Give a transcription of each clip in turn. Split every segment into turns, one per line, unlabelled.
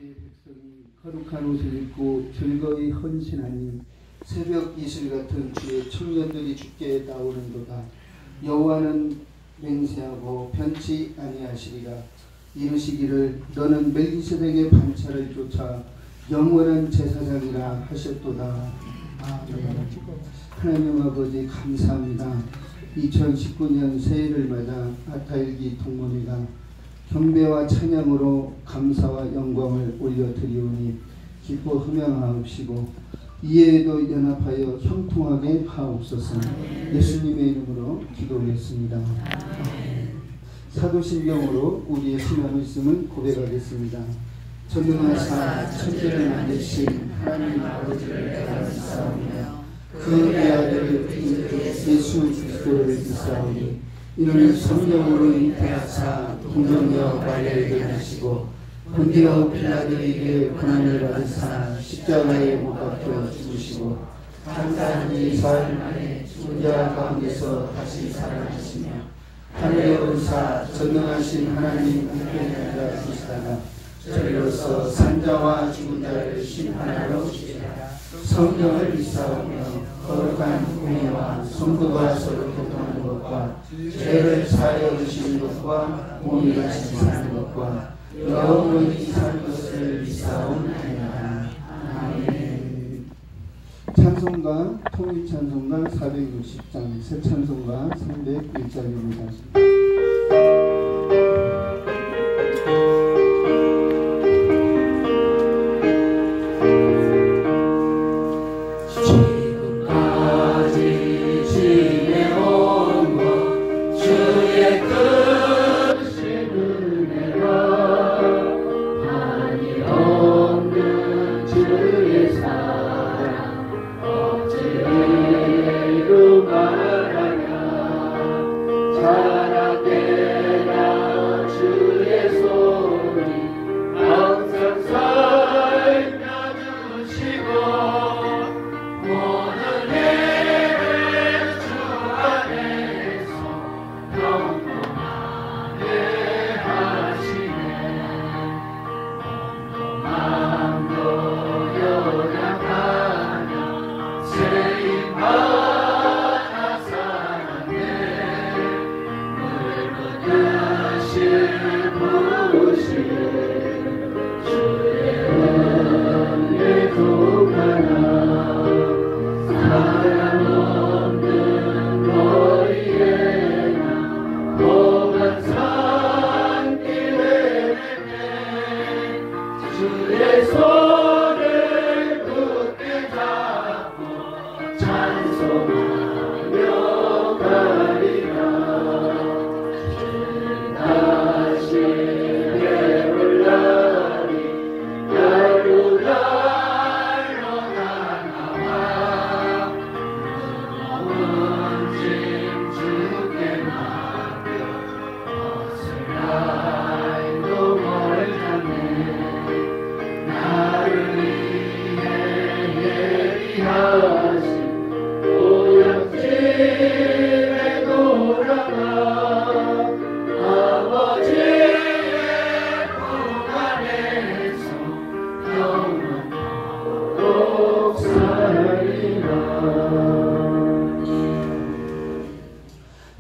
백성이 거룩한 옷을 입고 즐거이 헌신하니 새벽 이슬 같은 주의 청년들이 주께 나오는도다. 여호와는 맹세하고 변치 아니하시리라. 이르시기를 너는 멜기세덱의 반차를 쫓아 영원한 제사장이라 하셨도다. 아멘. 하나님 아버지 감사합니다. 2019년 새해를 맞아 아타일기 동문회가 경배와 찬양으로 감사와 영광을 올려드리오니 기뻐 흠양하옵시고 이에도 연합하여 형통하게 하옵소서. 예수님의 이름으로 기도하겠습니다. 사도신경으로 우리의 신앙 말씀을 고백하겠습니다. 전능하사 천지를 만드신 하나님 아버지를 내가 믿사오며 그 아들 예수 그리스도를 믿사오니 이는 성령으로 잉태하사 동정녀 마리아에게 나시고 본디오 빌라도에게 고난을 받으사 십자가에 못 박혀 죽으시고 장사한 사흘 만에 죽은 자 가운데서 다시 살아나시며 하늘에 오르사 전능하신 하나님 우편에 앉아계시다가 저리로서 산자와 죽은 자를 심판하러 오시리라. 성령을 믿사오며 거룩한 공예와 성도가 서로 교통하는 것과 죄를 사하여 주시는 것과 몸이 같이 사는 것과 영원히 사는 것을 믿사옵나이다. 아멘. 찬송가 통일찬송가 460장 새 찬송가 301장입니다.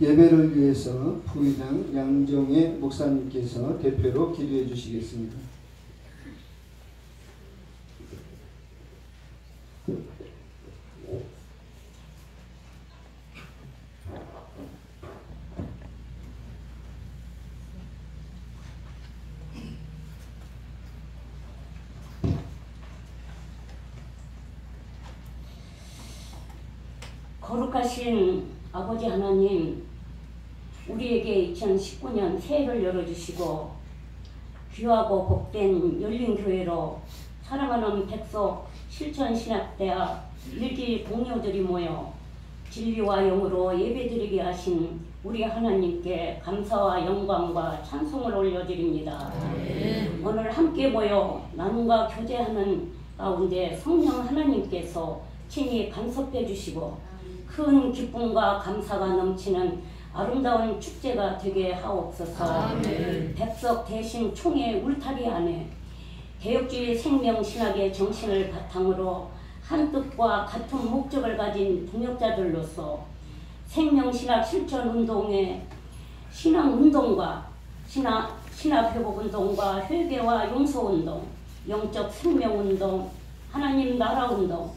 예배를 위해서 부의장 양정혜 목사님께서 대표로 기도해 주시겠습니다.
거룩하신 아버지 하나님, 우리에게 2019년 새해를 열어주시고 귀하고 복된 열린교회로 사랑하는 백석 실천신학대학 일기 동료들이 모여 진리와 영으로 예배드리게 하신 우리 하나님께 감사와 영광과 찬송을 올려드립니다. 오늘 함께 모여 나눔과 교제하는 가운데 성령 하나님께서 친히 간섭해 주시고 큰 기쁨과 감사가 넘치는 아름다운 축제가 되게 하옵소서. 아멘. 백석 대신 총의 울타리 안에 개혁주의 생명신학의 정신을 바탕으로 한 뜻과 같은 목적을 가진 동역자들로서 생명신학 실천운동의 신앙운동과 신학회복운동과 회개와 용서운동, 영적 생명운동, 하나님 나라운동,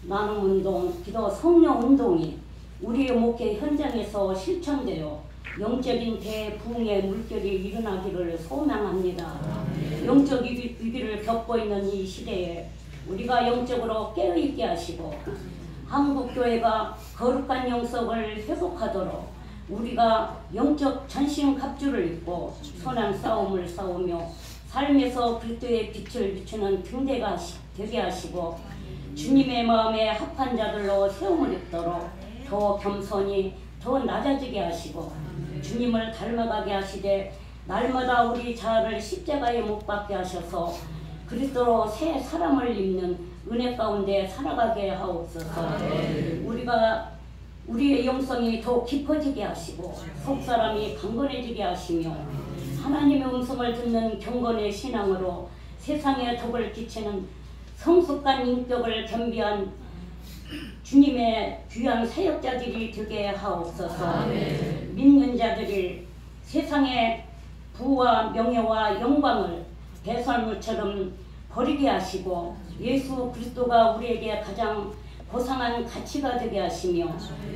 나눔운동, 기도 성령운동이 우리의 목회 현장에서 실천되어 영적인 대부흥의 물결이 일어나기를 소망합니다. 영적 위기를 겪고 있는 이 시대에 우리가 영적으로 깨어있게 하시고 한국교회가 거룩한 영성을 회복하도록 우리가 영적 전신갑주를 입고 선한 싸움을 싸우며 삶에서 그리스도의 빛을 비추는 등대가 되게 하시고 주님의 마음에 합한 자들로 세움을 입도록 더 겸손히 더 낮아지게 하시고 주님을 닮아가게 하시되 날마다 우리 자아를 십자가에 못 박게 하셔서 그리스도로 새 사람을 입는 은혜 가운데 살아가게 하옵소서. 우리의 영성이 더 깊어지게 하시고 속사람이 강건해지게 하시며 하나님의 음성을 듣는 경건의 신앙으로 세상에 덕을 끼치는 성숙한 인격을 겸비한 주님의 귀한 사역자들이 되게 하옵소서. 믿는 자들이 세상의 부와 명예와 영광을 배설물처럼 버리게 하시고 예수 그리스도가 우리에게 가장 고상한 가치가 되게 하시며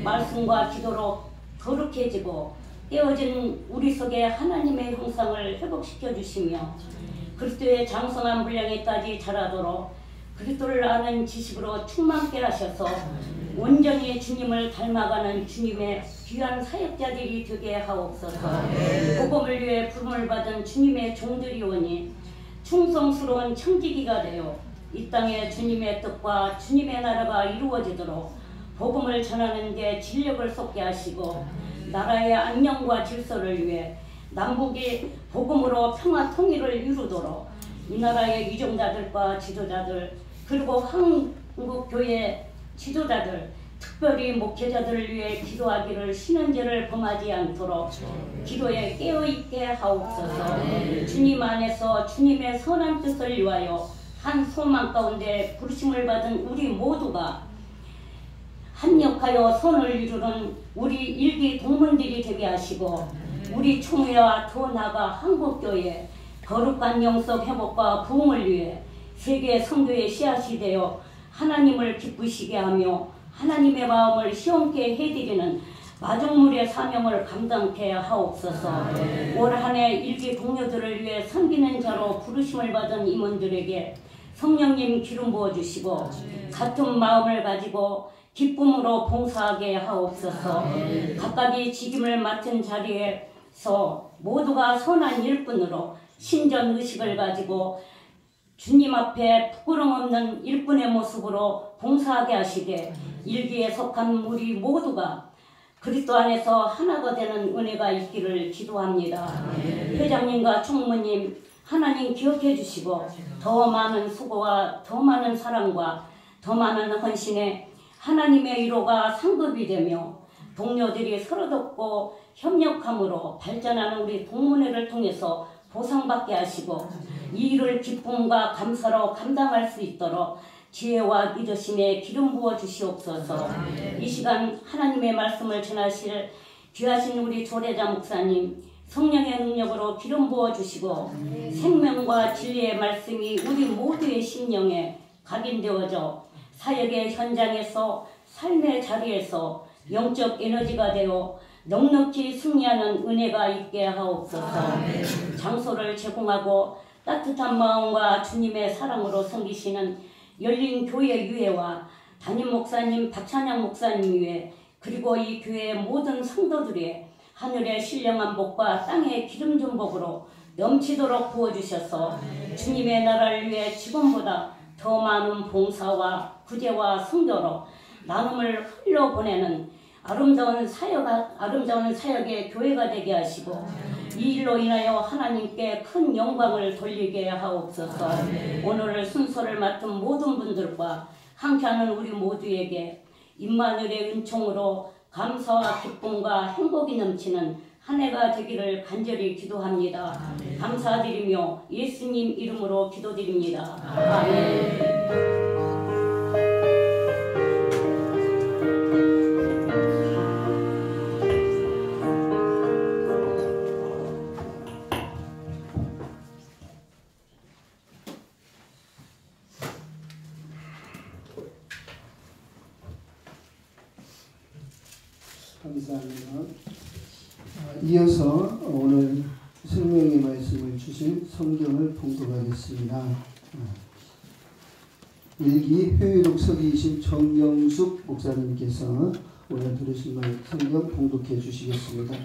말씀과 기도로 거룩해지고 깨어진 우리 속에 하나님의 형상을 회복시켜 주시며 그리스도의 장성한 분량에까지 자라도록 그리스도를 아는 지식으로 충만케 하셔서 온전히 주님을 닮아가는 주님의 귀한 사역자들이 되게 하옵소서. 복음을 위해 부름을 받은 주님의 종들이오니 충성스러운 청지기가 되어 이 땅에 주님의 뜻과 주님의 나라가 이루어지도록 복음을 전하는 데 진력을 쏟게 하시고 나라의 안녕과 질서를 위해 남북이 복음으로 평화 통일을 이루도록 이 나라의 위정자들과 지도자들 그리고 한국교회 지도자들 특별히 목회자들을 위해 기도하기를 쉬는 죄를 범하지 않도록 기도에 깨어있게 하옵소서. 주님 안에서 주님의 선한 뜻을 위하여 한 소망 가운데 부르심을 받은 우리 모두가 합력하여 선을 이루는 우리 일기 동문들이 되게 하시고 우리 총회와 더 나아가 한국교회 거룩한 영성 회복과 부흥을 위해 세계 성도의 씨앗이 되어 하나님을 기쁘시게 하며 하나님의 마음을 시원케 해드리는 마중물의 사명을 감당케 하옵소서. 올 한 해 일기 동료들을 위해 섬기는 자로 부르심을 받은 임원들에게 성령님 기름 부어주시고 같은 마음을 가지고 기쁨으로 봉사하게 하옵소서. 각각이 직임을 맡은 자리에서 모두가 선한 일꾼으로 신전의식을 가지고 주님 앞에 부끄럼 없는 일꾼의 모습으로 봉사하게 하시되 일기에 속한 우리 모두가 그리스도 안에서 하나가 되는 은혜가 있기를 기도합니다. 회장님과 총무님 하나님 기억해 주시고 더 많은 수고와 더 많은 사랑과 더 많은 헌신에 하나님의 위로가 상급이 되며 동료들이 서로 돕고 협력함으로 발전하는 우리 동문회를 통해서 보상받게 하시고 이 일을 기쁨과 감사로 감당할 수 있도록 지혜와 믿으심에 기름 부어 주시옵소서. 이 시간 하나님의 말씀을 전하실 귀하신 우리 조례자 목사님 성령의 능력으로 기름 부어 주시고 생명과 진리의 말씀이 우리 모두의 심령에 각인되어져 사역의 현장에서 삶의 자리에서 영적 에너지가 되어 넉넉히 승리하는 은혜가 있게 하옵소서. 장소를 제공하고 따뜻한 마음과 주님의 사랑으로 섬기시는 열린 교회 유해와 담임 목사님 박찬양 목사님 위에 그리고 이 교회의 모든 성도들의 하늘의 신령한 복과 땅의 기름 준 복으로 넘치도록 부어주셔서 주님의 나라를 위해 지금보다 더 많은 봉사와 구제와 성도로 나눔을 흘려보내는 아름다운 사역의 교회가 되게 하시고 이 일로 인하여 하나님께 큰 영광을 돌리게 하옵소서. 오늘 순서를 맡은 모든 분들과 함께하는 우리 모두에게 임마누엘의 은총으로 감사와 기쁨과 행복이 넘치는 한 해가 되기를 간절히 기도합니다.
아멘.
감사드리며 예수님 이름으로 기도드립니다. 아멘.
감사합니다. 이어서 오늘 생명의 말씀을 주실 성경을 봉독하겠습니다. 일기 회의록 서기이신 정영숙 목사님께서 오늘 들으신 말 성경 봉독해 주시겠습니다.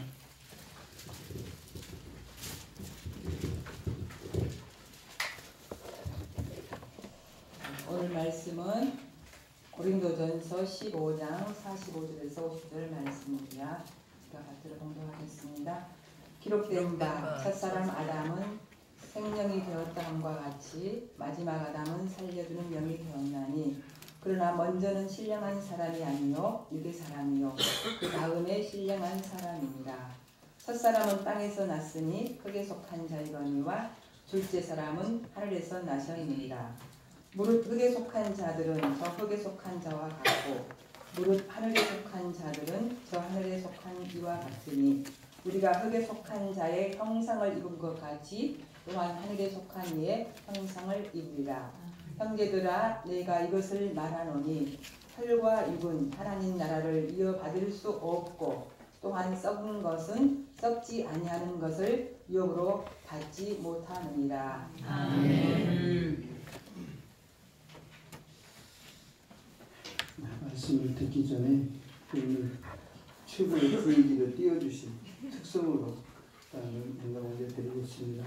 오늘 말씀은 고린도전서 15장 45절에서 50절 말씀입니다. 제가 받들어 봉독하겠습니다. 기록된 바 첫사람 아담은 생명이 되었다 함과 같이 마지막 아담은 살려주는 영이 되었나니 그러나 먼저는 신령한 사람이 아니요 육의 사람이요 그 다음에 신령한 사람입니다. 첫사람은 땅에서 났으니 흙에 속한 자이거니와 둘째 사람은 하늘에서 나셔이니라. 무릇 흙에 속한 자들은 저 흙에 속한 자와 같고 무릇 하늘에 속한 자들은 저 하늘에 속한 이와 같으니 우리가 흙에 속한 자의 형상을 입은 것 같이 또한 하늘에 속한 이의 형상을 입으리라. 형제들아 내가 이것을 말하노니 혈과 육은 하나님 나라를 이어받을 수 없고 또한 썩은 것은 썩지 아니하는 것을 유업으로 받지 못하느니라.
아멘.
말씀을 듣기 전에 오늘 최고의 분위기를 띄워주신 특성으로 영광 올려드리겠습니다.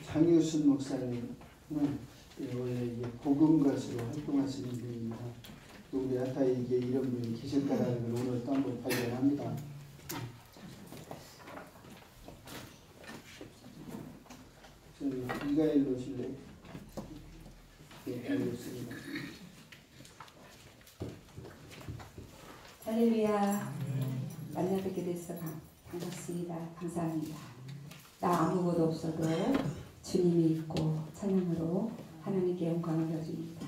장유순 목사님은 원래 이게 복음 가수로 활동하시는 분입니다. 또 우리 아타이에 이런 분이 계실까라는 걸 오늘 또 한번 발견합니다. 저는 이가일 오실래? 네, 알겠습니다.
할렐루야. 만나 뵙게 돼서 반갑습니다. 감사합니다. 나 아무것도 없어도 주님이 있고 찬양으로 하나님께 영광을 드립니다.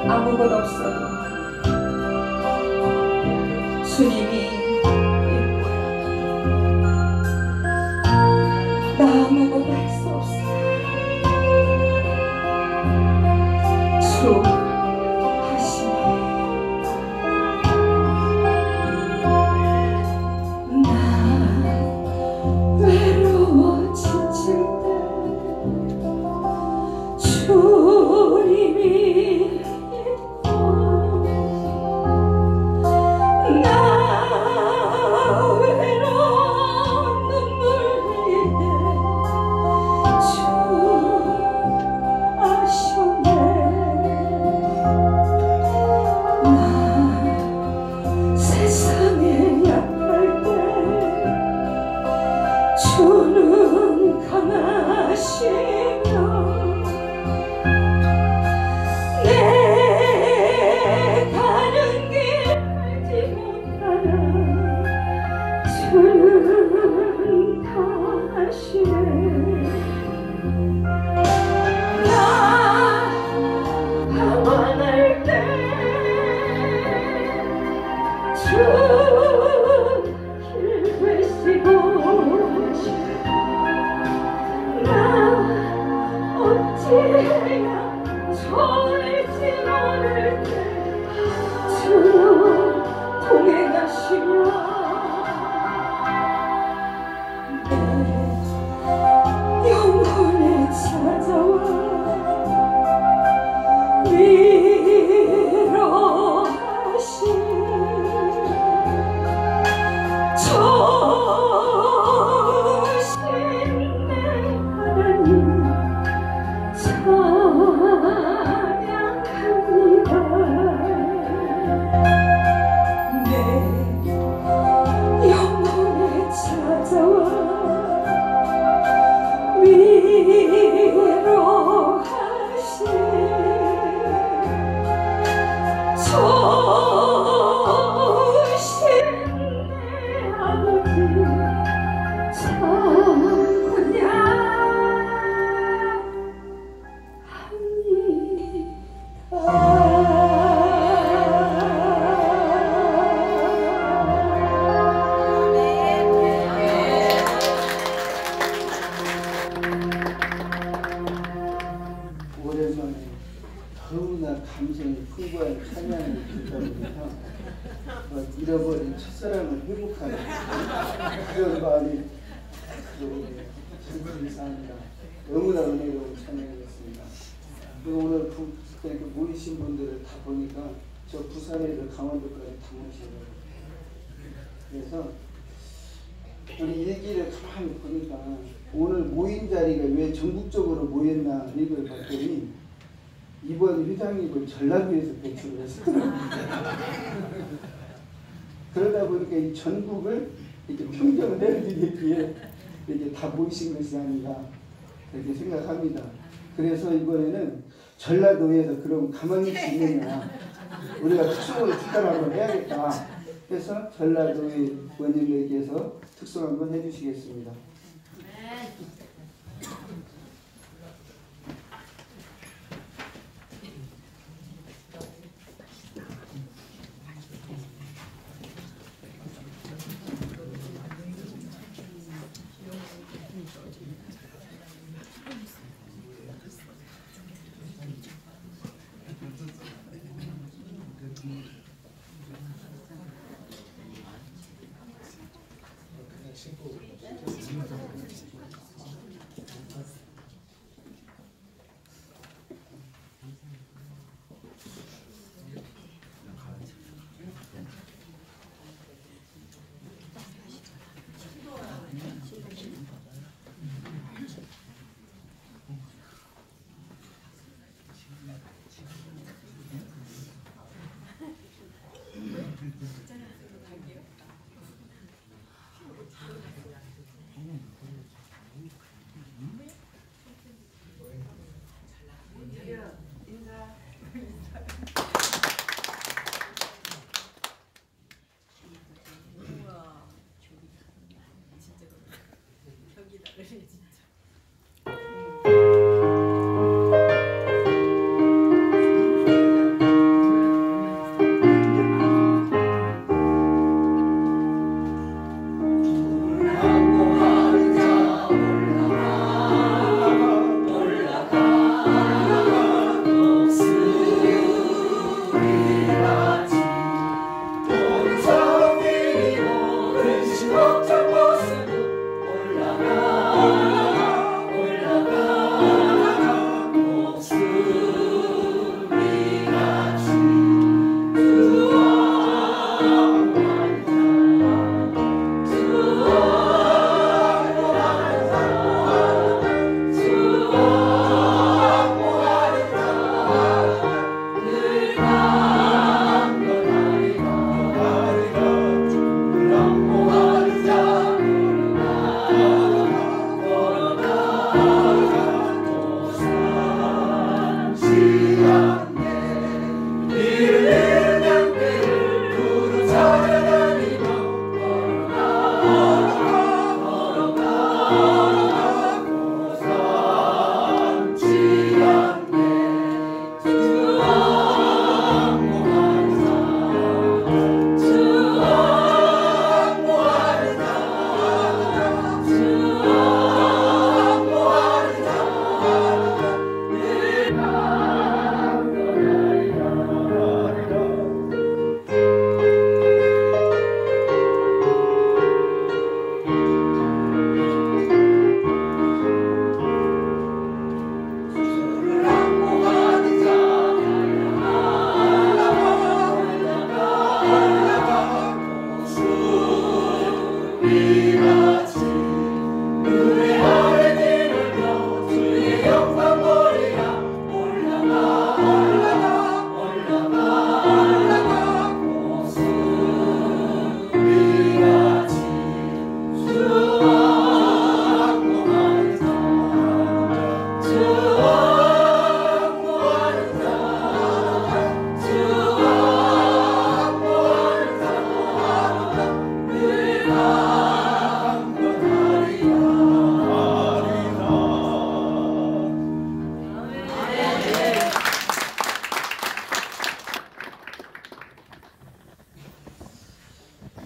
아무것도 없어도 주님이 있고
잃어버린 첫사랑을 회복하는 그런 마음이 감사합니다. 너무나 은혜로운 찬양이었습니다. 그리고 오늘 이렇게 모이신 분들을 다 보니까 저 부산에서 강원도까지 다 모시더라고요. 그래서 우리 일기를 가만히 보니까 오늘 모인 자리가 왜 전국적으로 모였나 이걸 봤더니 이번 회장님을 전라도에서 배출을 했더라고요. 그러다 보니까 이 전국을 이렇게 평정을 내드리기 위해 이렇게 다 모이신 것이 아닌가 그렇게 생각합니다. 그래서 이번에는 전라도에서 그럼 가만히 있느냐 우리가 특송을 특별 한번 해야겠다 해서 전라도의 원님들께서 특송 한번 해주시겠습니다.
올라가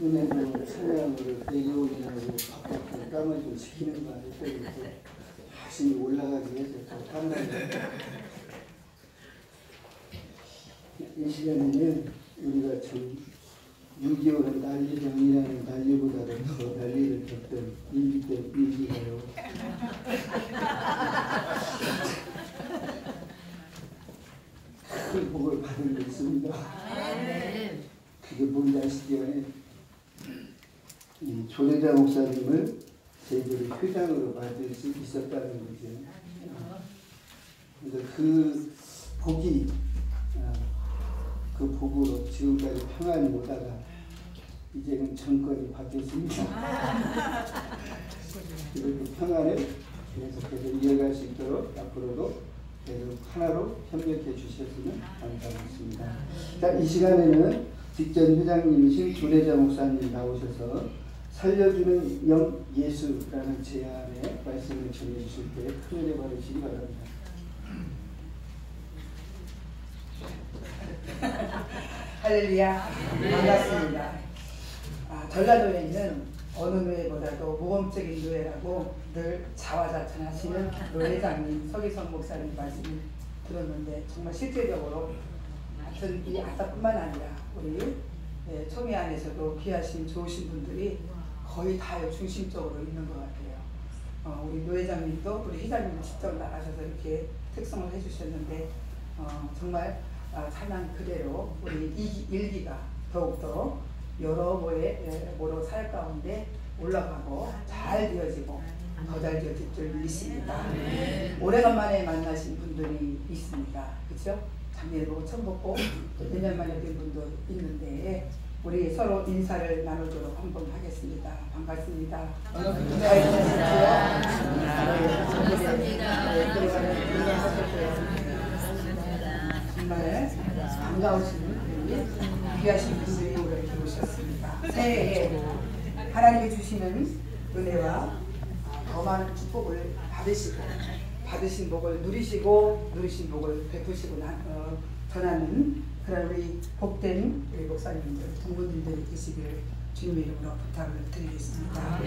은혜로 찬양으로 내려오느라고 바깥에 땀을 좀 식히는 거 아닐까 열심히 올라가기 위해서 또 땀나요. 이 시간에는 우리가 참 6.25는 난리정이라는 난리보다도 더 난리를 겪던 일기 때 일기가요. 큰 복을 받은 게 있습니다. 그게 뭔지 아시죠? 이 조대자 목사님을 저희들이 회장으로 받을 수 있었다는 거죠. 그래서 그 복이 그 복으로 지금까지 평안히 오다가 이제는 정권이 바뀌었습니다. 그리고 그 평안을 계속해서 이어갈 수 있도록 앞으로도 계속 하나로 협력해 주셨으면 감사하겠습니다. 자, 이 시간에는 직전 회장님이신 조대자 목사님 나오셔서 살려주는 영 예수라는 제안의 말씀을 전해 주실 때 큰 은혜 받으시기 바랍니다.
할렐루야, 반갑습니다. 전라도에 있는 어느 노예보다도 모범적인 노예라고 늘 자화자찬하시는 노회장님 서기성 목사님 말씀을 들었는데 정말 실제적으로 하여튼 이 아따뿐만 아니라 우리 초미 안에서도 귀하신 좋으신 분들이 거의 다 중심적으로 있는 것 같아요. 우리 노회장님도 우리 회장님 직접 나가셔서 이렇게 특성을 해주셨는데 정말 찬양 그대로 우리 일기가 더욱더 여러 모로 사역 가운데 올라가고 잘 되어지고 더 잘 되어질 줄 믿습니다. 오래간만에 만나신 분들이 있습니다. 그렇죠? 작년에 보고 처음 보고 몇 년 만에 뵌 분도 있는데 우리 서로 인사를 나누도록 한번 하겠습니다. 반갑습니다. 잘 지내셨어요? 정말 반가우신 우리 귀하신 분들이 오늘 이렇게 오셨습니다. 새해에 하나님이 주시는 은혜와 더 많은 축복을 받으시고 받으신 복을 누리시고 누리신 복을 베푸시고 전하는 그런 우리 복된 우리 목사님들, 동문들이 계시기를 주님의 이름으로 부탁을 드리겠습니다.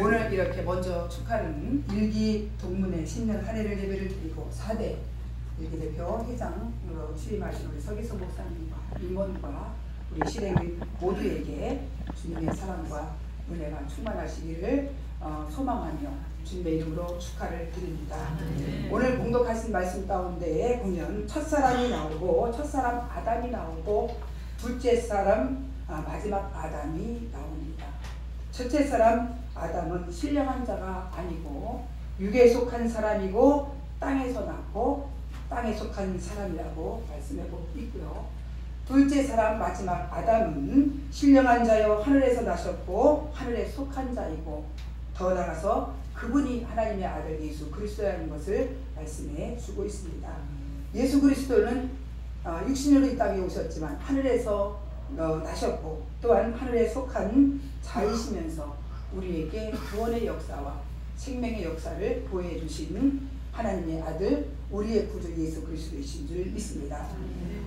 오늘 이렇게 먼저 축하는 일기 동문의 신년 한 해를 예배를 드리고 4대 일기 대표 회장으로 취임하신 우리 서기성 목사님과 임원과 우리 실행인 모두에게 주님의 사랑과 은혜가 충만하시기를 소망하며 주님의 이름으로 축하를 드립니다. 오늘 봉독하신 말씀 가운데에 보면 첫사람이 나오고 첫사람 아담이 나오고 둘째 사람 마지막 아담이 나옵니다. 첫째 사람 아담은 신령한 자가 아니고 육에 속한 사람이고 땅에서 났고 땅에 속한 사람이라고 말씀하고 있고요. 둘째 사람 마지막 아담은 신령한 자여 하늘에서 나셨고 하늘에 속한 자이고 더 나아가서 그분이 하나님의 아들 예수 그리스도라는 것을 말씀해 주고 있습니다. 예수 그리스도는 육신으로 이 땅에 오셨지만 하늘에서 나셨고 또한 하늘에 속한 자이시면서 우리에게 구원의 역사와 생명의 역사를 보여주신 하나님의 아들 우리의 구주 예수 그리스도이신 줄 믿습니다.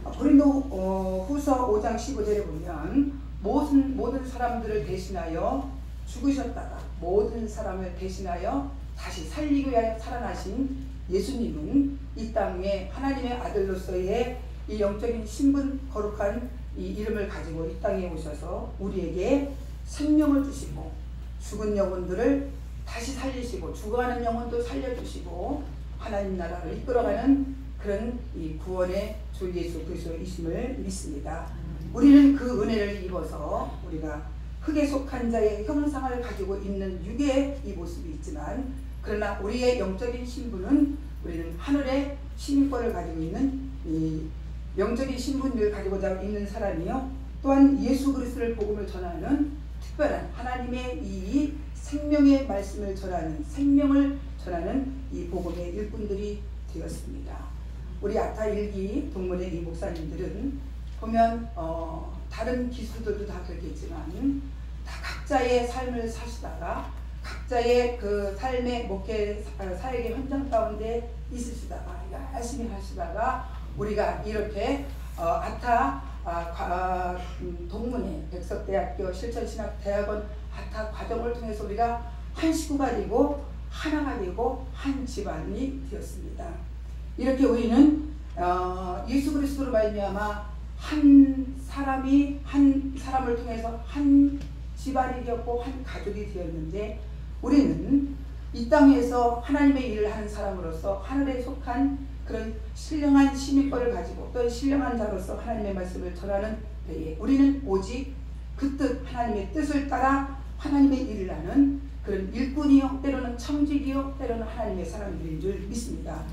고린도 후서 5장 15절에 보면 모든 사람들을 대신하여 죽으셨다가 모든 사람을 대신하여 다시 살리기 위하여 살아나신 예수님은 이 땅에 하나님의 아들로서의 이 영적인 신분 거룩한 이 이름을 가지고 이 땅에 오셔서 우리에게 생명을 주시고 죽은 영혼들을 다시 살리시고 죽어가는 영혼도 살려주시고 하나님 나라를 이끌어가는 그런 이 구원의 주 예수 그리스도이심을 믿습니다. 우리는 그 은혜를 입어서 우리가 흙에 속한 자의 형상을 가지고 있는 육의 이 모습이 있지만 그러나 우리의 영적인 신분은 우리는 하늘의 시민권을 가지고 있는 이 영적인 신분을 가지고자 있는 사람이요 또한 예수 그리스도를 복음을 전하는 특별한 하나님의 이 생명의 말씀을 전하는 생명을 전하는 이 복음의 일꾼들이 되었습니다. 우리 아타 일기 동문의 이 목사님들은 보면 다른 기수들도 다 그렇겠지만 다 각자의 삶을 사시다가 각자의 그 삶의 목회 사역의 현장 가운데 있으시다가 열심히 하시다가 우리가 이렇게 아타 동문회 백석대학교 실천신학대학원 아타 과정을 통해서 우리가 한 식구가 되고 하나가 되고 한 집안이 되었습니다. 이렇게 우리는 예수 그리스도로 말미암아 한 사람을 통해서 한 집안이 되었고 한 가족이 되었는데, 우리는 이 땅에서 하나님의 일을 하는 사람으로서 하늘에 속한 그런 신령한 시민권을 가지고 또 신령한 자로서 하나님의 말씀을 전하는 때에 우리는 오직 그 뜻, 하나님의 뜻을 따라 하나님의 일을 하는 그런 일꾼이요, 때로는 청직이요, 때로는 하나님의 사람들인 줄 믿습니다.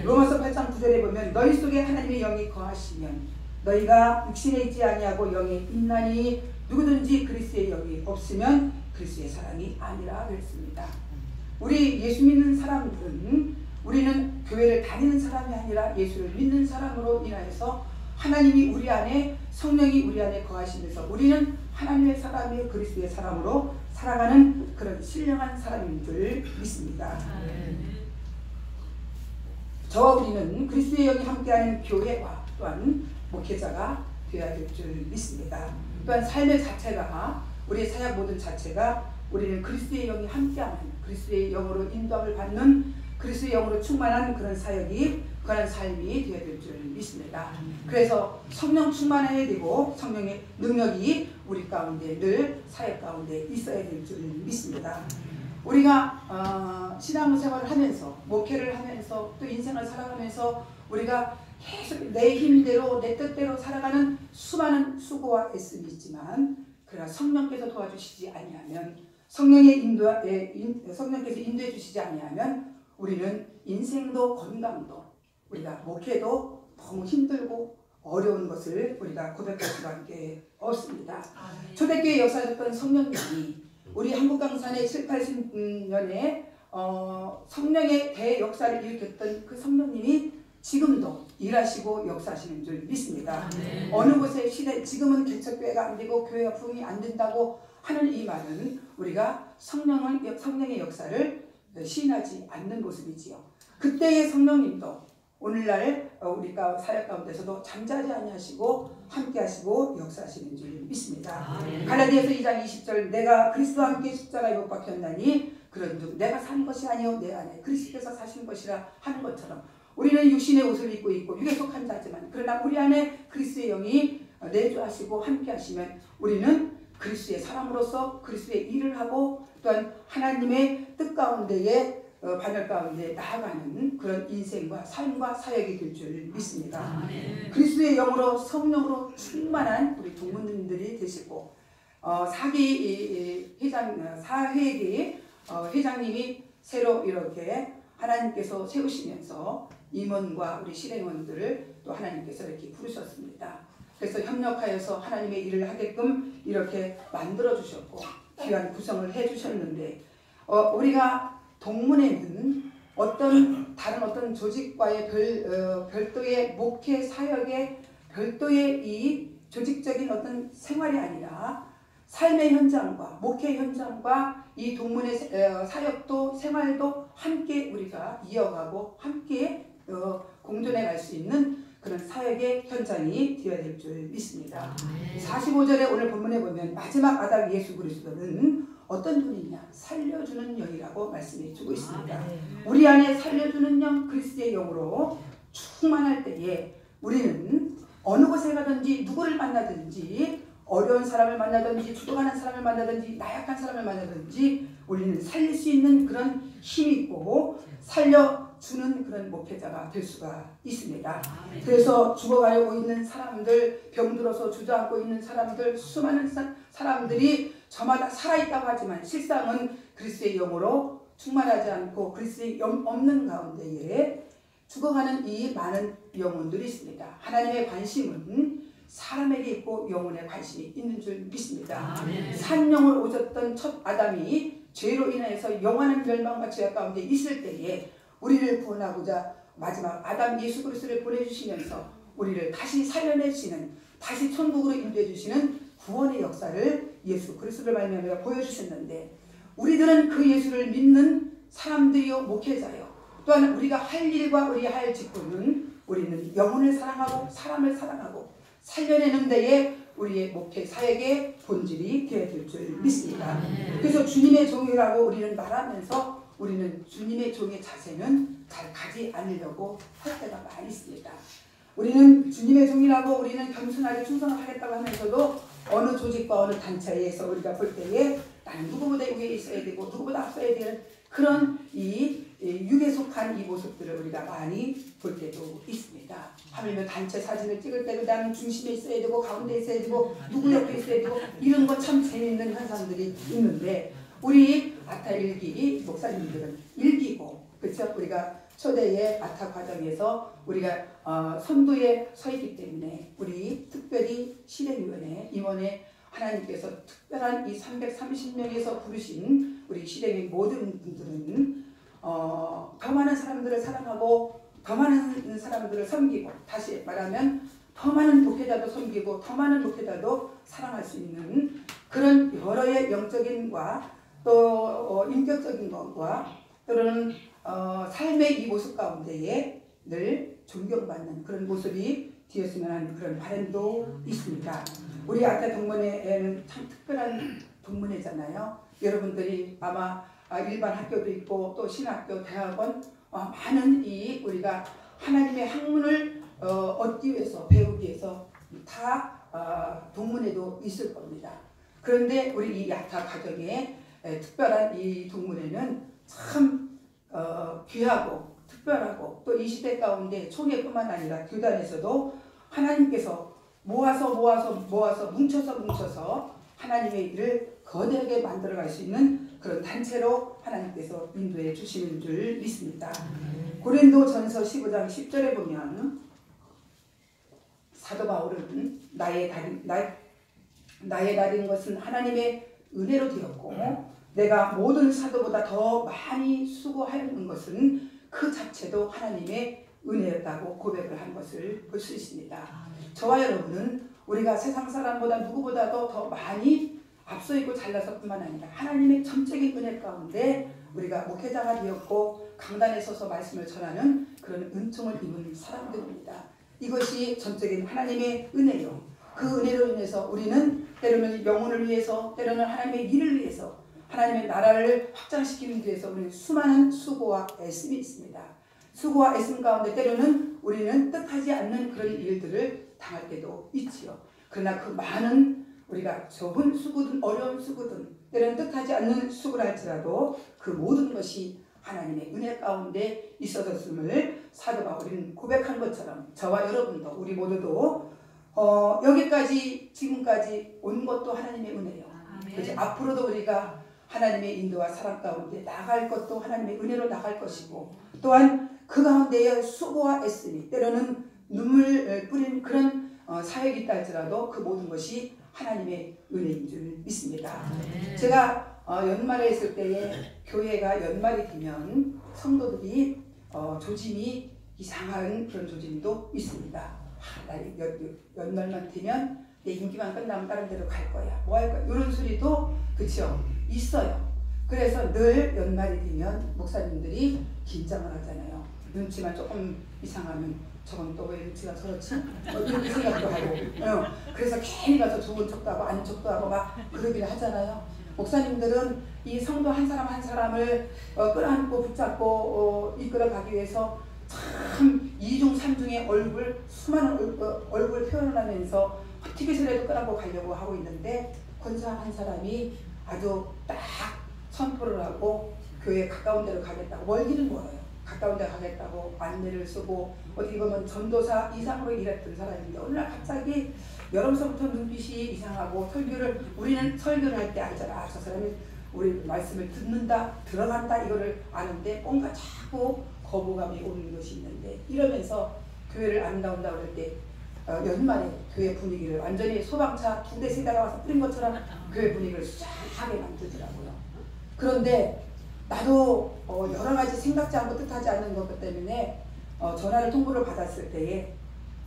로마서 8장 9절에 보면 너희 속에 하나님의 영이 거하시면 너희가 육신에 있지 아니하고 영에 있나니 누구든지 그리스도의 영이 없으면 그리스도의 사람이 아니라 그랬습니다. 우리 예수 믿는 사람들은, 우리는 교회를 다니는 사람이 아니라 예수를 믿는 사람으로 인하여서 하나님이 우리 안에, 성령이 우리 안에 거하시면서 우리는 하나님의 사람이요 그리스도의 사람으로 살아가는 그런 신령한 사람인 줄 믿습니다. 저와 우리는 그리스도의 영이 함께하는 교회와 또한 목회자가 되어야 될 줄 믿습니다. 또한 삶의 자체가, 우리의 사역 모든 자체가 우리는 그리스도의 영이 함께하는, 그리스도의 영으로 인도함을 받는, 그리스도의 영으로 충만한 그런 사역이, 그런 삶이 되어야 될 줄 믿습니다. 그래서 성령 충만해야 되고 성령의 능력이 우리 가운데 늘 사역 가운데 있어야 될 줄 믿습니다. 우리가 신앙생활을 하면서, 목회를 하면서, 또 인생을 살아가면서 우리가 계속 내 힘대로 내 뜻대로 살아가는 수많은 수고와 애씀이 있지만, 그러나 성령께서 도와주시지 아니하면, 성령께서 인도해 주시지 아니하면 우리는 인생도 건강도, 우리가 목회도 너무 힘들고 어려운 것을 우리가 고백할 수밖에 없습니다. 초대교회 역사였던 성령님이 우리 한국강산의 7, 80년에 성령의 대역사를 일으켰던 그 성령님이 지금도 일하시고 역사하시는 줄 믿습니다. 어느 곳의 시대, 지금은 개척교회가 안 되고 교회가 부흥이 안 된다고 하는 이 말은 우리가 성령의 역사를 시인하지 않는 모습이지요. 그때의 성령님도 오늘날 우리가 사역 가운데서도 잠자지 아니하시고 함께하시고 역사하시는 줄 믿습니다. 갈라디아서 2장 20절 내가 그리스도와 함께 십자가에 못 박혔나니 그런즉 내가 산 것이 아니요 내 안에 그리스도께서 사신 것이라 하는 것처럼, 우리는 육신의 옷을 입고 있고 육에 속한 자지만 그러나 우리 안에 그리스도의 영이 내주하시고 함께하시면 우리는 그리스도의 사람으로서 그리스도의 일을 하고 또한 하나님의 뜻 가운데에 반열 가운데 나아가는 그런 인생과 삶과 사역이 될 줄 믿습니다. 그리스도의 영으로 성령으로 충만한 우리 동문들이 되시고, 사회기 회장님이 새로 이렇게 하나님께서 세우시면서 임원과 우리 실행원들을 또 하나님께서 이렇게 부르셨습니다. 그래서 협력하여서 하나님의 일을 하게끔 이렇게 만들어 주셨고 귀한 구성을 해 주셨는데, 우리가 동문회는 다른 어떤 조직과의 별도의 목회 사역의 별도의 이 조직적인 어떤 생활이 아니라 삶의 현장과 목회 현장과 이 동문회 사역도 생활도 함께 우리가 이어가고 함께 공존해 갈 수 있는 그런 사역의 현장이 되어야 될 줄 믿습니다. 45절에 오늘 본문에 보면 마지막 아담 예수 그리스도는 어떤 분이냐? 살려주는 영이라고 말씀해 주고 있습니다. 우리 안에 살려주는 영, 그리스도의 영으로 충만할 때에 우리는 어느 곳에 가든지 누구를 만나든지 어려운 사람을 만나든지 죽어가는 사람을 만나든지 나약한 사람을 만나든지 우리는 살릴 수 있는 그런 힘이 있고 살려주는 그런 목회자가 될 수가 있습니다. 그래서 죽어가려고 있는 사람들, 병들어서 주저앉고 있는 사람들, 수많은 사람들이 저마다 살아있다고 하지만 실상은 그리스도의 영으로 충만하지 않고 그리스도의 영 없는 가운데에 죽어가는 이 많은 영혼들이 있습니다. 하나님의 관심은 사람에게 있고 영혼에 관심이 있는 줄 믿습니다. 산영을 오셨던 첫 아담이 죄로 인해서 영원한 멸망과 죄악 가운데 있을 때에 우리를 구원하고자 마지막 아담 예수 그리스도를 보내주시면서 우리를 다시 살려내시는, 다시 천국으로 인도해 주시는 구원의 역사를 예수 그리스도를 말미암아 보여주셨는데, 우리들은 그 예수를 믿는 사람들이요 목회자요, 또한 우리가 할 일과 우리 할 직분은 우리는 영혼을 사랑하고 사람을 사랑하고 살려내는 데에 우리의 목회 사역의 본질이 되어야 될 줄 믿습니다. 그래서 주님의 종이라고 우리는 말하면서 우리는 주님의 종의 자세는 잘 가지 않으려고 할 때가 많이 있습니다. 우리는 주님의 종이라고 우리는 겸손하게 충성을 하겠다고 하면서도 어느 조직과 어느 단체에서 우리가 볼 때에 나는 누구보다 위에 있어야 되고 누구보다 앞서야 될 그런 이 육에 속한 이 모습들을 우리가 많이 볼 때도 있습니다. 하물며 단체 사진을 찍을 때도 나는 중심에 있어야 되고 가운데 있어야 되고 누구 옆에 있어야 되고 이런 거 참 재미있는 현상들이 있는데 우리 아타 일기 목사님들은 일기고 그렇죠? 우리가 초대의 아타 과정에서 우리가 선두에 서 있기 때문에 우리 특별히 실행위원회 임원회 하나님께서 특별한 이 330명에서 부르신 우리 실행의 모든 분들은 더 많은 사람들을 사랑하고 더 많은 사람들을 섬기고 다시 말하면 더 많은 목회자도 섬기고 더 많은 목회자도 사랑할 수 있는 그런 여러의 영적인과 또 인격적인 것과 또는 삶의 이 모습 가운데에 늘 존경받는 그런 모습이 되었으면 하는 그런 바람도 있습니다. 우리 아타 동문회는 참 특별한 동문회잖아요. 여러분들이 아마 일반 학교도 있고 또 신학교, 대학원 많은 이 우리가 하나님의 학문을 얻기 위해서 배우기 위해서 다 동문회도 있을 겁니다. 그런데 우리 이 아타 가정의 특별한 이 동문회는 참 귀하고 특별하고 또 이 시대 가운데 총회뿐만 아니라 교단에서도 하나님께서 모아서 뭉쳐서 하나님의 일을 거대하게 만들어갈 수 있는 그런 단체로 하나님께서 인도해 주시는 줄 믿습니다. 고린도전서 15장 10절에 보면 사도 바울은 나의 달인 것은 하나님의 은혜로 되었고 내가 모든 사도보다 더 많이 수고하는 것은 그 자체도 하나님의 은혜였다고 고백을 한 것을 볼 수 있습니다. 저와 여러분은 우리가 세상 사람보다 누구보다도 더 많이 앞서 있고 잘나서 뿐만 아니라 하나님의 전적인 은혜 가운데 우리가 목회자가 되었고 강단에 서서 말씀을 전하는 그런 은총을 입은 사람들입니다. 이것이 전적인 하나님의 은혜요. 그 은혜로 인해서 우리는 때로는 영혼을 위해서 때로는 하나님의 일을 위해서 하나님의 나라를 확장시키는 데에서 우리는 수많은 수고와 애씀이 있습니다. 수고와 애씀 가운데 때로는 우리는 뜻하지 않는 그런 일들을 당할 때도 있지요. 그러나 그 많은 우리가 좁은 수고든 어려운 수고든 때로는 뜻하지 않는 수고를 할지라도 그 모든 것이 하나님의 은혜 가운데 있어졌음을 사도 바울은 고백한 것처럼 저와 여러분도 우리 모두도 여기까지 지금까지 온 것도 하나님의 은혜요. 그래서 앞으로도 우리가 하나님의 인도와 사랑 가운데 나갈 것도 하나님의 은혜로 나갈 것이고 또한 그 가운데에 수고와 애씀이 때로는 눈물 뿌린 그런 사역이 있다 할지라도 그 모든 것이 하나님의 은혜인 줄 믿습니다. 제가 연말에 있을 때에 교회가 연말이 되면 성도들이 조짐이 이상한 그런 조짐도 있습니다. 연말만 되면 내 임기만 끝나면 다른 데로 갈 거야. 뭐 할 거야. 이런 소리도 그쵸 있어요. 그래서 늘 연말이 되면 목사님들이 긴장을 하잖아요. 눈치만 조금 이상하면 저건 또 왜 눈치가 저렇지? 이렇게 생각도 하고 그래서 괜히 가서 좋은 척도 하고 아닌 척도 하고 막 그러기를 하잖아요. 목사님들은 이 성도 한 사람 한 사람을 끌어안고 붙잡고 이끌어가기 위해서 참 이중 삼중의 수많은 얼굴 표현을 하면서 어떻게 해서라도 끌어안고 가려고 하고 있는데 권사 한 사람이 아주 딱 선포를 하고 교회 가까운 데로 가겠다고 멀기는 멀어요. 가까운 데 가겠다고 안내를 쓰고 어떻게 보면 전도사 이상으로 일했던 사람인데 어느 날 갑자기 여름서부터 눈빛이 이상하고 우리는 설교를 할 때 알잖아. 저 사람이 우리 말씀을 듣는다 들어간다 이거를 아는데 뭔가 자꾸 거부감이 오는 것이 있는데 이러면서 교회를 안 나온다 그럴 때 연말에 교회 분위기를 완전히 소방차 2대 3대가 와서 뿌린 것처럼 교회 분위기를 수상하게 만들더라고요. 그런데 나도 여러 가지 생각지 않고 뜻하지 않는 것 때문에 전화를 통보를 받았을 때에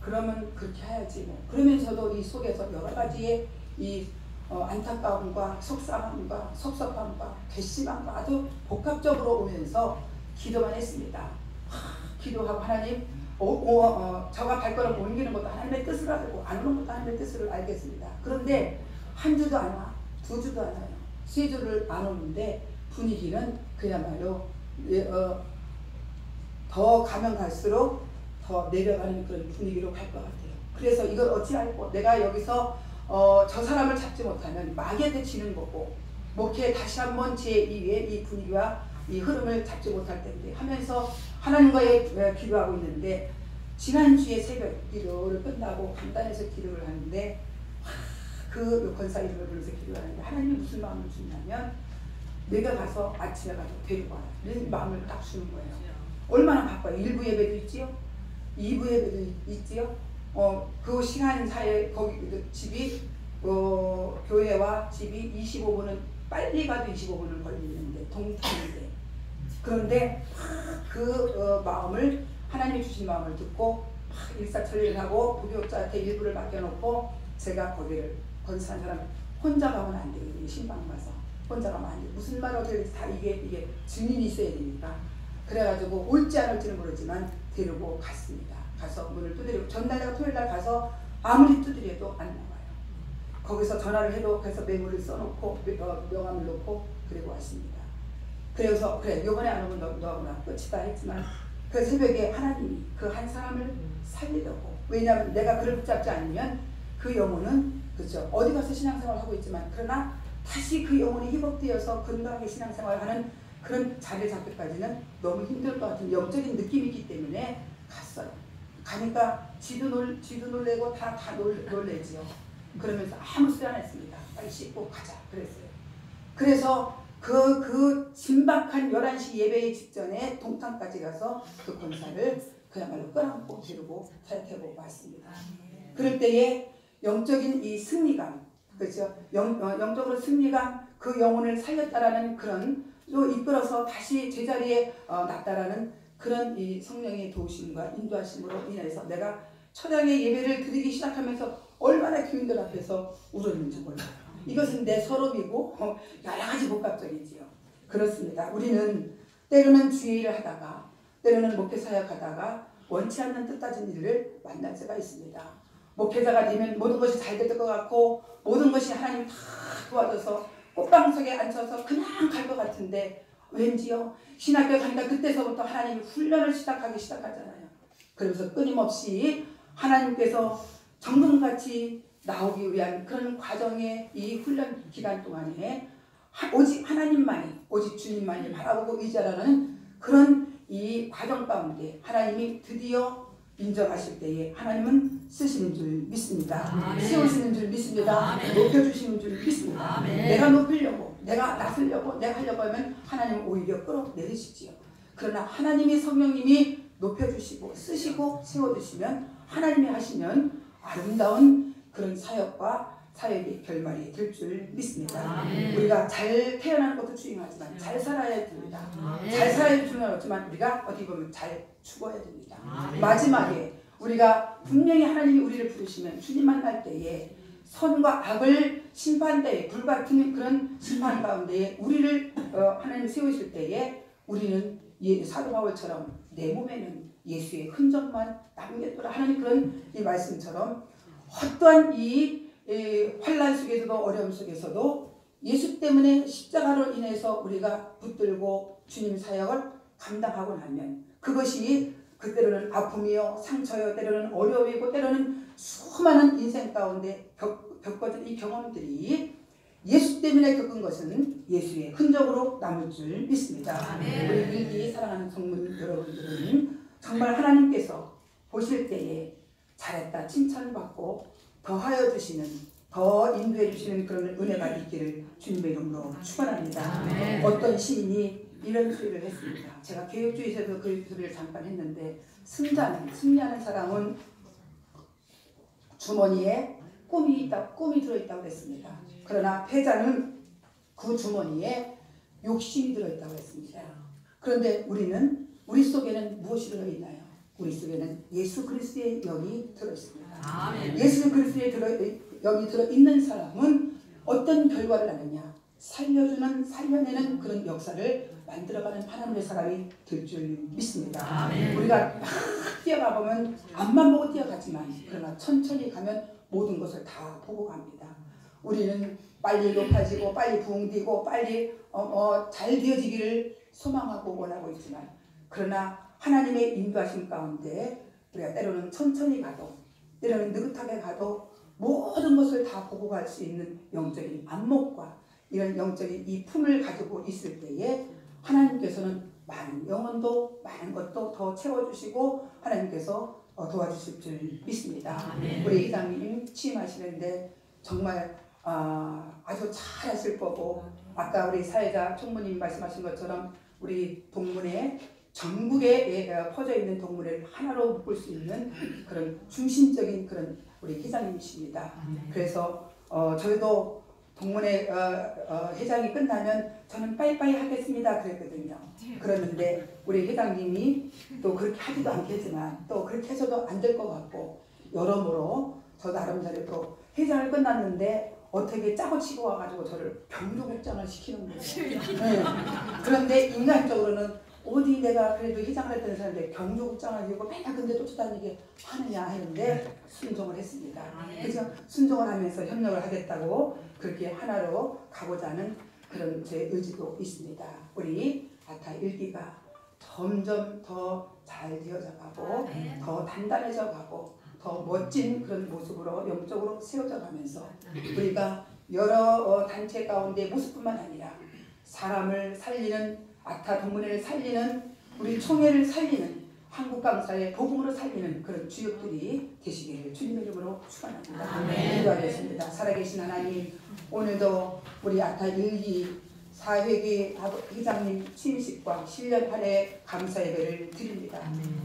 그러면 그렇게 해야지 뭐 그러면서도 이 속에서 여러 가지의 이 안타까움과 속상함과 섭섭함과 괘씸함과 아주 복합적으로 오면서 기도만 했습니다. 기도하고 하나님 저가 발걸음 옮기는 것도 하나님의 뜻을 알고 안 오는 것도 하나님의 뜻을 알겠습니다. 그런데 한 주도 안 와, 두 주도 안 와요. 세 주를 안 오는데 분위기는 그야말로 더 가면 갈수록 더 내려가는 그런 분위기로 갈 것 같아요. 그래서 이걸 어찌할꼬 내가 여기서 저 사람을 잡지 못하면 마귀에 대치는 거고 목회 다시 한번 제2의 이 분위기와 이 흐름을 잡지 못할 텐데 하면서 하나님과의 기도하고 있는데 지난주에 새벽 기도를 끝나고 간단해서 기도를 하는데 그 권사 이름을 불러서 기도하는데 하나님이 무슨 마음을 주냐면 내가 가서 아침에 가서 데리고 와라 이런 마음을 딱 주는 거예요. 얼마나 바빠요. 1부 예배도 있지요. 2부 예배도 있지요. 그 시간 사이에 거기 집이 교회와 집이 25분은 빨리 가도 25분을 걸리는데 동탄인데 그런데 그 마음을 하나님이 주신 마음을 듣고 일사천리를 하고 부교육자한테 일부를 맡겨놓고 제가 거기를 권사한 사람 혼자 가면 안 되거든요. 신방 가서 혼자 가면 안 돼요. 무슨 말 어떻게 다 이게 증인이 있어야 되니까 그래가지고 올지 안 올지는 모르지만 데리고 갔습니다. 가서 문을 두드리고 전날 내가 토요일날 가서 아무리 두드려도 안 나와요. 거기서 전화를 해도 그래서 메모를 써놓고 명함을 놓고 그리고 왔습니다. 그래서 그래 요번에 안 오면 너하고나 끝이다 했지만 그 새벽에 하나님이 그 한 사람을 살리려고 왜냐하면 내가 그를 붙잡지 않으면 그 영혼은 그렇죠 어디 가서 신앙생활을 하고 있지만 그러나 다시 그 영혼이 회복되어서 건강하게 신앙생활을 하는 그런 자리를 잡기까지는 너무 힘들 것 같은 영적인 느낌이 있기 때문에 갔어요. 가니까 지도 놀래고 다 놀래지요. 그러면서 아무 소리 안 했습니다. 빨리 씻고 가자 그랬어요. 그래서 그 긴박한 11시 예배 직전에 동탄까지 가서 그 권사를 그야말로 끌어안고 데리고 사역하고 왔습니다. 그럴 때에 영적인 이 승리감, 그렇죠? 영적으로 승리감, 그 영혼을 살렸다라는 그런 또 이끌어서 다시 제자리에 놨다라는 그런 이 성령의 도우심과 인도하심으로 인해서 내가 초장의 예배를 드리기 시작하면서 얼마나 교인들 앞에서 울었는지 몰라요. 이것은 내 서럽이고 여러 가지 복합적이지요. 그렇습니다. 우리는 때로는 주의 일을 하다가 때로는 목회 사역하다가 원치 않는 뜻다진 일을 만날 때가 있습니다. 목회자가 되면 모든 것이 잘 될 것 같고 모든 것이 하나님 다 도와줘서 꽃방석에 앉혀서 그냥 갈 것 같은데 왠지요 신학교 가니까 그때서부터 하나님이 훈련을 시작하기 시작하잖아요. 그러면서 끊임없이 하나님께서 정금같이 나오기 위한 그런 과정의 이 훈련 기간 동안에 오직 하나님만이 오직 주님만이 바라보고 의지하라는 그런 이 과정 가운데 하나님이 드디어 인정하실 때에 하나님은 쓰시는 줄 믿습니다. 세우시는 줄 믿습니다. 높여주시는 줄 믿습니다. 내가 높이려고 내가 낮으려고 내가 하려고 하면 하나님은 오히려 끌어내리시지요. 그러나 하나님이 성령님이 높여주시고 쓰시고 세워주시면 하나님이 하시면 아름다운 그런 사역과 사역의 결말이 될 줄 믿습니다. 우리가 잘 태어나는 것도 중요하지만 잘 살아야 됩니다. 잘 살아야 중요하지만 우리가 어떻게 보면 잘 죽어야 됩니다. 마지막에 우리가 분명히 하나님이 우리를 부르시면 주님 만날 때에 선과 악을 심판대에 불같은 그런 심판 가운데에 우리를 하나님 세우실 때에 우리는 사도 바울처럼 내 몸에는 예수의 흔적만 남겼더라 하는 그런 이 말씀처럼 어떠한 이 환난 속에서도 어려움 속에서도 예수 때문에 십자가로 인해서 우리가 붙들고 주님 사역을 감당하고 나면 그것이 그때로는 아픔이요 상처요 때로는 어려움이고 때로는 수많은 인생 가운데 겪어진 이 경험들이 예수 때문에 겪은 것은 예수의 흔적으로 남을 줄 믿습니다. 우리 일기 사랑하는 성문 여러분들은 정말 하나님께서 보실 때에 잘했다 칭찬을 받고 더하여 주시는 더 인도해 주시는 그런 은혜가 있기를 주님의 이름으로 축원합니다. 어떤 시인이 이런 소리를 했습니다. 제가 개혁주의에서도 그 소리를 잠깐 했는데 승리하는 사람은 주머니에 꿈이 들어있다고 했습니다. 그러나 패자는 그 주머니에 욕심이 들어있다고 했습니다. 그런데 우리 속에는 무엇이 들어있나요? 우리 속에는 예수 그리스도의 영이 들어있습니다. 예수 그리스도의 영이 들어있는 사람은 어떤 결과를 하느냐? 살려내는 그런 역사를 만들어가는 하나님의 사람이 될 줄 믿습니다. 우리가 막 뛰어가보면 앞만 보고 뛰어가지만 그러나 천천히 가면 모든 것을 다 보고 갑니다. 우리는 빨리 높아지고 빨리 부흥되고 빨리 잘 되어지기를 소망하고 원하고 있지만 그러나 하나님의 인도하심 가운데 우리가 때로는 천천히 가도 때로는 느긋하게 가도 모든 것을 다 보고 갈 수 있는 영적인 안목과 이런 영적인 이 품을 가지고 있을 때에 하나님께서는 많은 영혼도 많은 것도 더 채워주시고 하나님께서 도와주실 줄 믿습니다. 우리 회장님 취임하시는데 정말 아주 잘하실 거고 아까 우리 사회자 총무님 말씀하신 것처럼 우리 동문회 전국에 퍼져 있는 동문회를 하나로 묶을 수 있는 그런 중심적인 그런 우리 회장님이십니다. 그래서 저희도 동문회 회장이 끝나면 저는 빠이빠이 하겠습니다 그랬거든요. 그러는데 우리 회장님이 또 그렇게 하지도 않겠지만 또 그렇게 해서도 안 될 것 같고 여러모로 저 나름대로 또 회장을 끝났는데 어떻게 짜고 치고 와가지고 저를 병조국장을 시키는 거예요. 네. 그런데 인간적으로는 어디 내가 그래도 회장을 했던 사람인데 경조국장을 지고 맨날 근데 쫓아다니게 하느냐 했는데 순종을 했습니다. 그래서 순종을 하면서 협력을 하겠다고 그렇게 하나로 가고자 하는 그런 제 의지도 있습니다. 우리 아타 일기가 점점 더 잘 되어져 가고 더 단단해져 가고 더 멋진 그런 모습으로 영적으로 세워져 가면서 우리가 여러 단체 가운데 모습뿐만 아니라 사람을 살리는 아타 동문회를 살리는 우리 총회를 살리는 한국강사의 복음으로 살리는 그런 주역들이 되시기를 주님의 이름으로 축원합니다. 기도하겠습니다. 살아계신 하나님 오늘도 우리 아타 1기 4회기 회장님 취임식과 7년 한 해 감사 예배를 드립니다.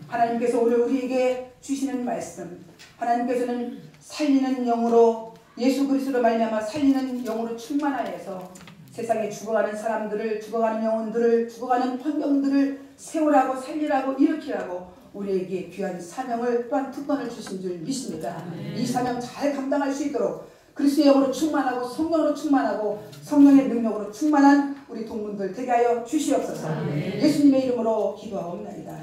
하나님께서 오늘 우리에게 주시는 말씀 하나님께서는 살리는 영으로 예수 그리스도로 말미암아 살리는 영으로 충만하여서 세상에 죽어가는 사람들을 죽어가는 영혼들을 죽어가는 환경들을 세우라고 살리라고 일으키라고 우리에게 귀한 사명을 또한 특권을 주신 줄 믿습니다. 이 사명 잘 감당할 수 있도록 그리스도의 영으로 충만하고 성령으로 충만하고 성령의 능력으로 충만한 우리 동문들 되게 하여 주시옵소서. 예수님의 이름으로 기도하옵나이다.